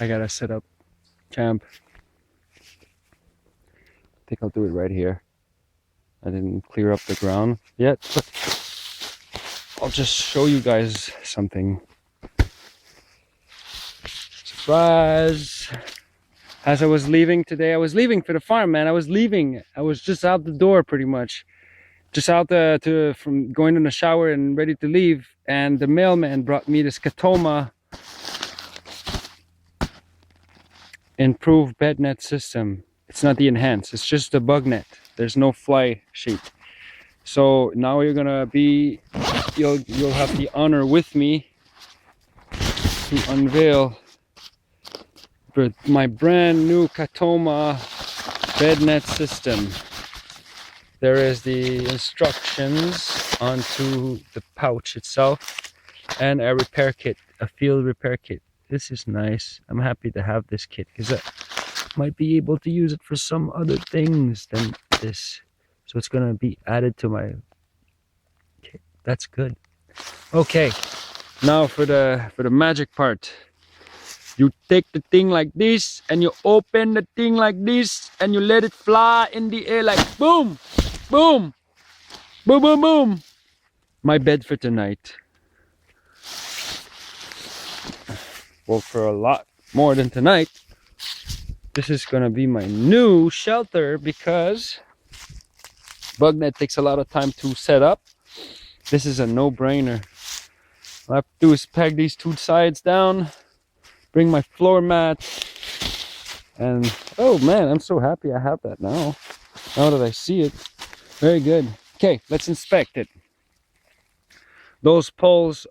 I gotta set up camp. I think I'll do it right here. I didn't clear up the ground yet, but I'll just show you guys something. Surprise! As I was leaving today, I was leaving for the farm, man. I was just out the door pretty much. Just out from going in the shower and ready to leave. And the mailman brought me this Catoma improved bednet system. It's not the enhanced, it's just the bug net. There's no fly sheet. So now you'll have the honor with me to unveil my brand new Catoma bednet system. There is the instructions onto the pouch itself and a repair kit, a field repair kit. This is nice. I'm happy to have this kit because I might be able to use it for some other things than this. So it's gonna be added to my kit. That's good. Okay, now for the magic part. You take the thing like this and you open the thing like this and you let it fly in the air like boom, boom, boom, boom, boom. My bed for tonight. Well, for a lot more than tonight, this is gonna be my new shelter because bug net takes a lot of time to set up. This is a no-brainer. All I have to do is peg these two sides down, bring my floor mat, and oh man, I'm so happy I have that now that I see it. Very good. Okay, let's inspect it. Those poles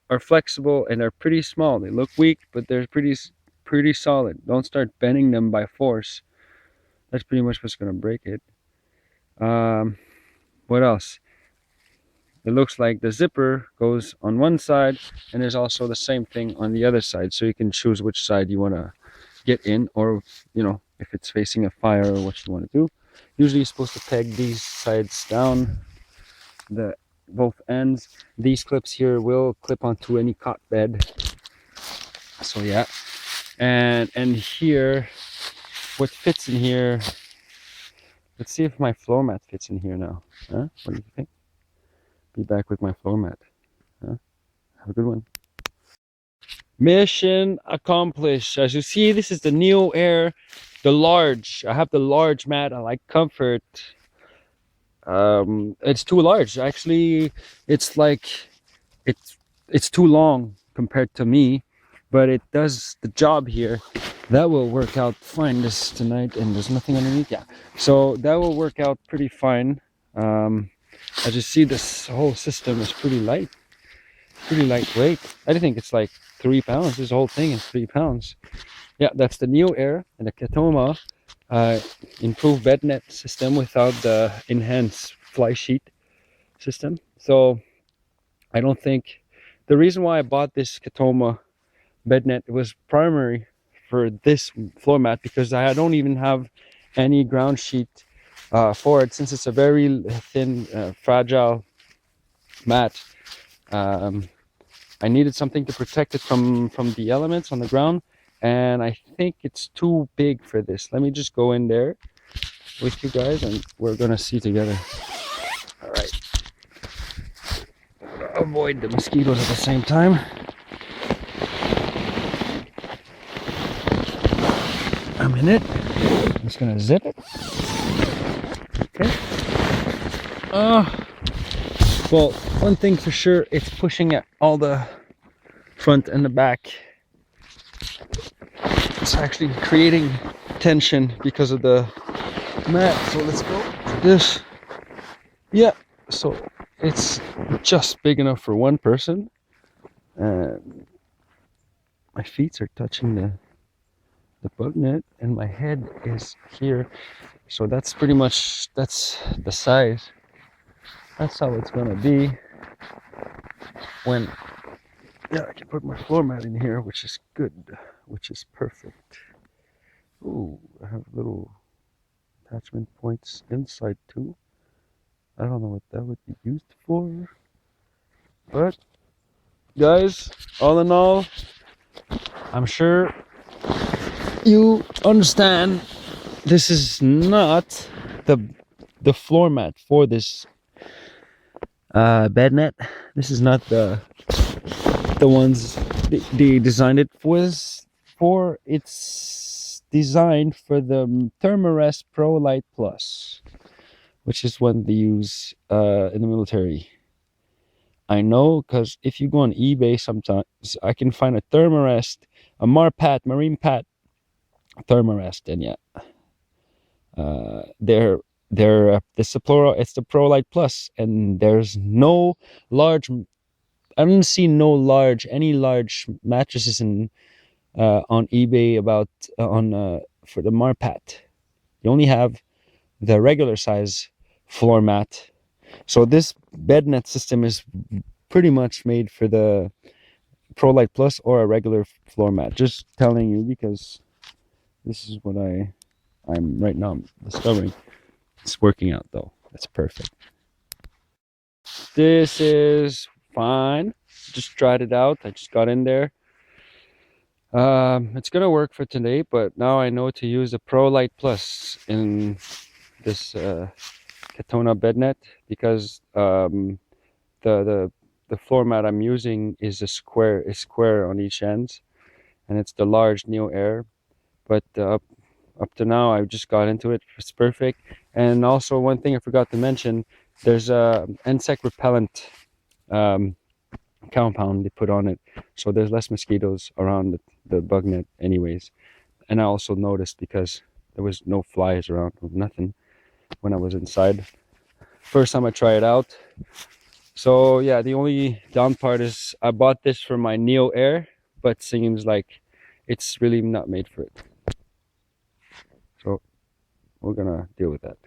are flexible and they're pretty small. They look weak, but they're pretty solid. Don't start bending them by force. That's pretty much what's gonna break it. What else? It looks like the zipper goes on one side and there's also the same thing on the other side, so you can choose which side you want to get in, or you know, if it's facing a fire or what you want to do. Usually you're supposed to peg these sides down, both ends. These clips here will clip onto any cot bed, so yeah. And here, what fits in here, let's see if my floor mat fits in here now. What do you think? Be back with my floor mat. Have a good one. Mission accomplished. As you see, this is the neoair, the large. I have the large mat. I like comfort. It's too large. Actually, it's like it's too long compared to me, but it does the job here. That will work out fine this tonight, and there's nothing underneath. Yeah, so that will work out pretty fine. As you see, this whole system is pretty lightweight. I think it's like 3 pounds. This whole thing is 3 pounds. Yeah, that's the neoair and the Catoma improved bednet system without the enhanced fly sheet system. So I don't think the reason why I bought this Catoma bednet was primary for this floor mat, because I don't even have any ground sheet for it, since it's a very thin, fragile mat. I needed something to protect it from the elements on the ground, and I think it's too big for this. Let me just go in there with you guys and we're gonna see together. All right, avoid the mosquitoes at the same time. I'm in it. I'm just gonna zip it. Okay. Well, one thing for sure, it's pushing at all the front and the back. It's actually creating tension because of the mat. So let's go to this. Yeah, so it's just big enough for one person. And my feet are touching the bug net and my head is here. So that's pretty much, that's the size. That's how it's gonna be when, yeah, I can put my floor mat in here, which is good, which is perfect. Ooh, I have little attachment points inside too. I don't know what that would be used for, but guys, all in all, I'm sure you understand this is not the floor mat for this bed net. This is not the ones they designed it for. It's designed for the Thermarest Pro Light Plus, which is one they use in the military. I know, because if you go on eBay sometimes, I can find a thermarest, a marine pat thermarest, and yeah, they're it's the Pro Light Plus, and there's no large. I don't see any large mattresses on eBay about on for the Marpat. You only have the regular size floor mat. So this bednet system is pretty much made for the Pro Light Plus or a regular floor mat. Just telling you, because this is what I'm right now discovering. It's working out though. That's perfect. This is fine. Just tried it out. I just got in there. It's gonna work for today, but now I know to use the Pro Light Plus in this Catoma bednet, because the floor mat I'm using is square on each end, and it's the large neoair. But up to now, I just got into it. It's perfect. And also, one thing I forgot to mention: there's a insect repellent compound they put on it, so there's less mosquitoes around the bug net, anyways. And I also noticed, because there was no flies around, nothing, when I was inside. First time I try it out. So yeah, the only down part is I bought this for my neoair, but seems like it's really not made for it. So we're gonna deal with that.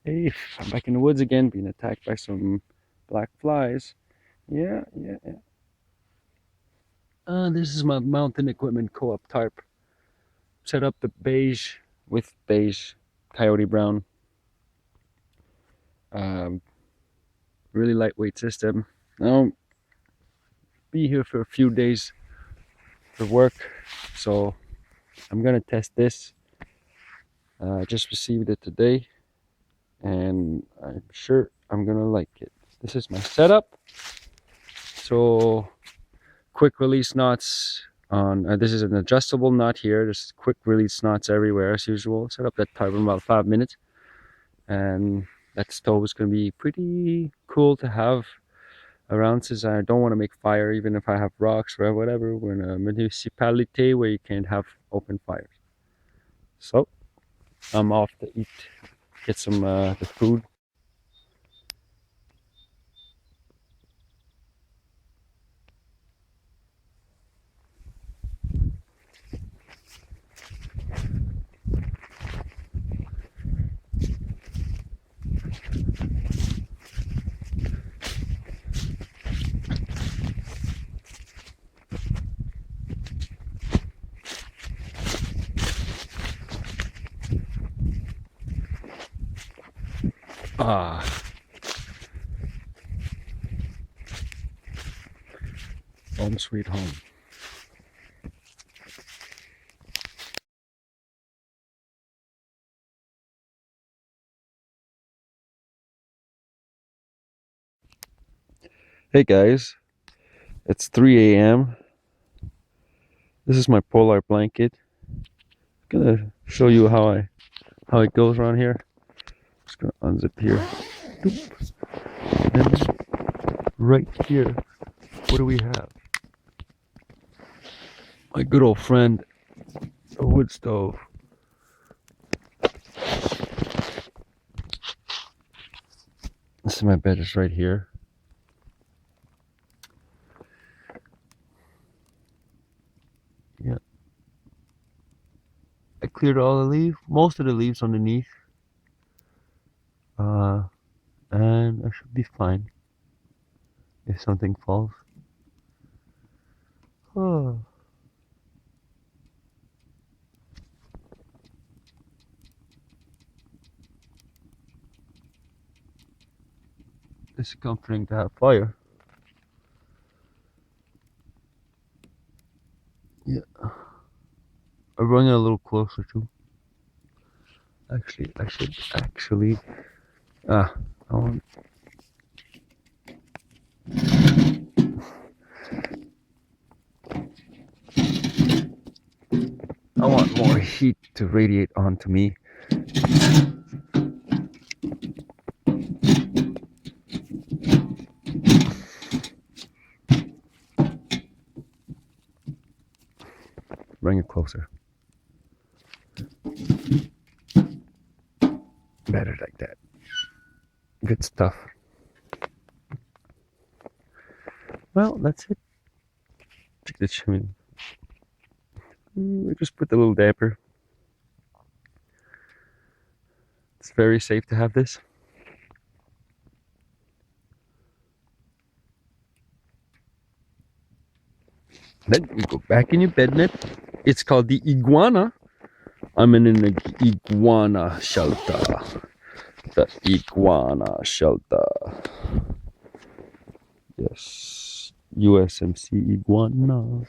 Hey, I'm back in the woods again, being attacked by some black flies. Yeah, yeah, yeah. This is my mountain equipment co-op tarp. Set up the beige with beige coyote brown. Um, really lightweight system. I'll be here for a few days for work, so I'm gonna test this. I just received it today, and I'm sure I'm gonna like it. This is my setup. So quick release knots on. This is an adjustable knot here. There's quick release knots everywhere as usual. Set up that time in about 5 minutes, and that stove is gonna be pretty cool to have around, since I don't want to make fire even if I have rocks or whatever. We're in a municipality where you can't have open fires. So I'm off to eat, get some the food. Ah, home sweet home. Hey guys, it's 3 a.m. This is my polar blanket. I'm gonna show you how it goes around here. Just gonna unzip here. And right here, what do we have? My good old friend, a wood stove. This is my bed, is right here. Yeah. I cleared all the leaves, most of the leaves underneath. And I should be fine if something falls. Oh. It's comforting to have fire. Yeah. I'm running a little closer too. Actually, I should actually. I want. I want more heat to radiate onto me. Bring it closer. Better like that. Good stuff. Well, that's it. Check the chimney. We just put the little damper. It's very safe to have this. Then you go back in your bed net. It's called the iguana. I'm in an iguana shelter. The iguana shelter. Yes. USMC iguana.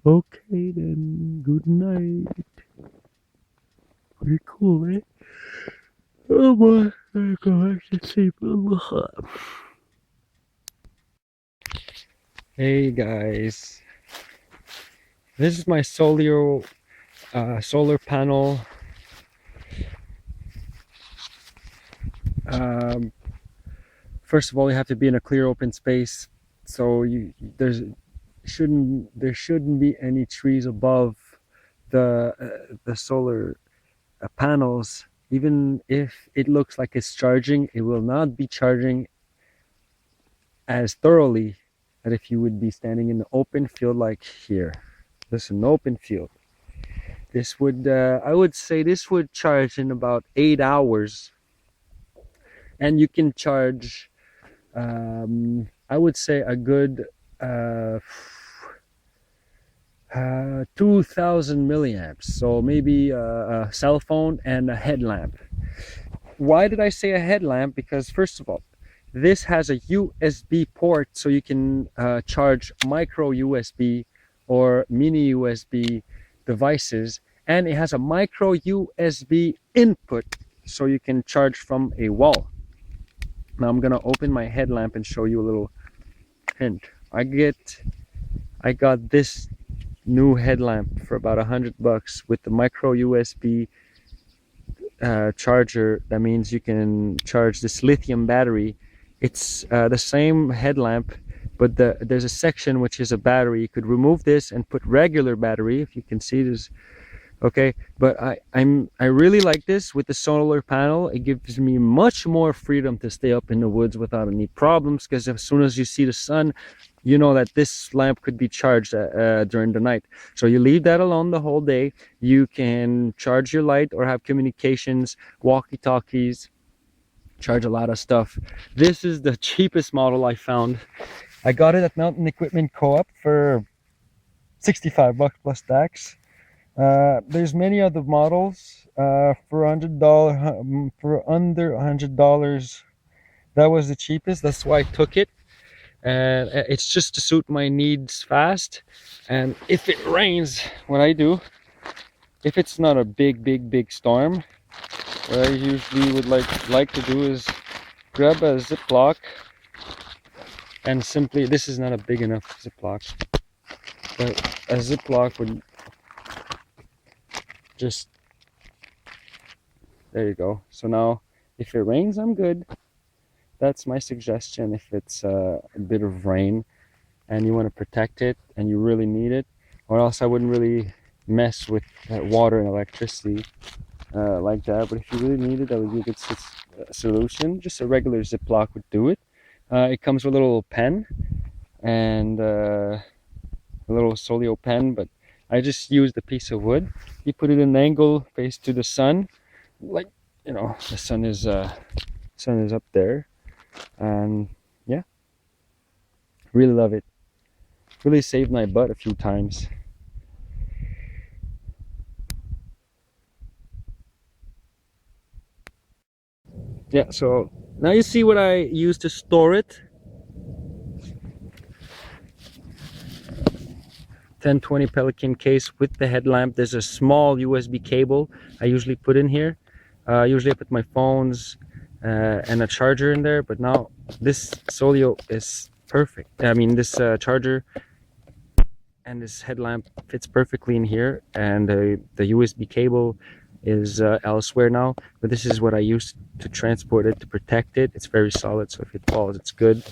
Okay then. Good night. Pretty cool, eh? Oh boy. I go back to sleep. Hey guys. This is my solar panel. First of all, you have to be in a clear open space, so there shouldn't be any trees above the solar panels. Even if it looks like it's charging, it will not be charging as thoroughly as if you would be standing in an open field like here. This is an open field. This would I would say this would charge in about 8 hours, and you can charge I would say a good 2000 milliamps, so maybe a cell phone and a headlamp. Why did I say a headlamp? Because first of all, this has a USB port, so you can charge micro USB or mini USB devices, and it has a micro USB input, so you can charge from a wall. Now I'm gonna open my headlamp and show you a little hint. I got this new headlamp for about $100 with the micro USB charger. That means you can charge this lithium battery. It's the same headlamp, but there's a section which is a battery. You could remove this and put regular battery. If you can see this, okay. But I really like this with the solar panel. It gives me much more freedom to stay up in the woods without any problems, because as soon as you see the sun, you know that this lamp could be charged during the night. So you leave that alone the whole day. You can charge your light or have communications, walkie-talkies, charge a lot of stuff. This is the cheapest model I found. I got it at Mountain Equipment Co-op for $65 plus tax. There's many other models for $100, for under $100. That was the cheapest. That's why I took it. And it's just to suit my needs fast. And if it rains, what I do, if it's not a big storm, what I usually would like to do is grab a Ziploc and simply, this is not a big enough Ziploc, but a Ziploc would just, there you go. So now if it rains, I'm good. That's my suggestion. If it's a bit of rain and you want to protect it and you really need it, or else I wouldn't really mess with water and electricity like that. But if you really need it, that would be a good solution. Just a regular Ziploc would do it. It comes with a little pen and a little Solio pen, but I just used a piece of wood. You put it in an angle face to the sun, like, you know, the sun is up there. And yeah, really love it. Really saved my butt a few times. Yeah, so Now you see what I use to store it. 1020 Pelican case with the headlamp. There's a small USB cable I usually put in here. Usually I put my phones and a charger in there, but now this Solio is perfect. I mean, this charger and this headlamp fits perfectly in here, and the USB cable is elsewhere now, but this is what I use to transport it, to protect it. It's very solid, so if it falls, it's good,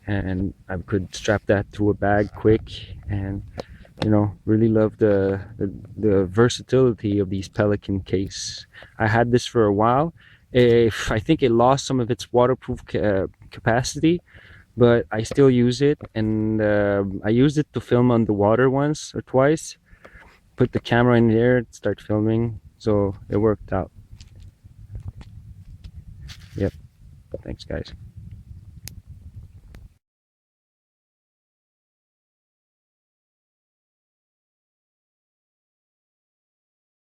and I could strap that to a bag quick. And you know, really love the versatility of these Pelican case. I had this for a while. I think it lost some of its waterproof capacity, but I still use it, and I used it to film underwater once or twice. Put the camera in there, start filming, so it worked out. Yep. Thanks, guys.